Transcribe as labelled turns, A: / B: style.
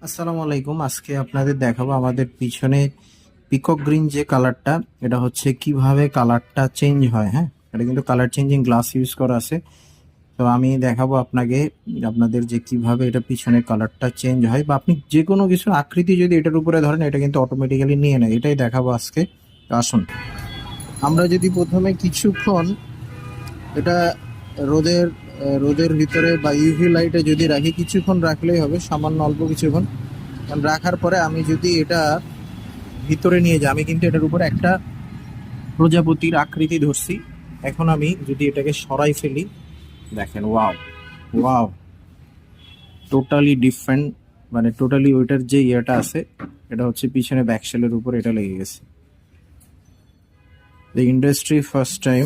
A: আসসালামু আলাইকুম। আজকে আপনাদের দেখাবো আমাদের পিছনে পিকক গ্রিন যে কালারটা, এটা হচ্ছে কিভাবে কালারটা চেঞ্জ হয়। হ্যাঁ, এটা কিন্তু কালার চেঞ্জিং গ্লাস ইউজ করা আছে। তো আমি দেখাবো আপনাদের যে কিভাবে এটা পিছনে কালারটা চেঞ্জ হয়, বা আপনি যে কোনো কিছুর আকৃতি যদি এটার উপরে ধরেন এটা কিন্তু অটোমেটিক্যালি নিয়ে নেয়। এটাই দেখাবো আজকে। তো আসুন, আমরা যদি প্রথমে কিছুক্ষণ এটা রোদের রোদের ভিতরে বা ইউভি লাইটে যদি রাখি, কিছুক্ষণ রাখলেই হবে, সামান্য অল্প কিছুক্ষণ। কারণ রাখার পরে আমি যদি এটা ভিতরে নিয়ে যাই, আমি কিন্তু এটার উপরে একটা প্রজাপতির আকৃতি ধরছি। এখন আমি যদি এটাকে সরাই ফেলি, দেখেন, ওয়াও ওয়াও, টোটালি ডিফারেন্ট। মানে টোটালি ওইটার যে ইয়েটা আছে, এটা হচ্ছে পিছনে ব্যাকশেলের উপর এটা লেগে গেছে। The industry first time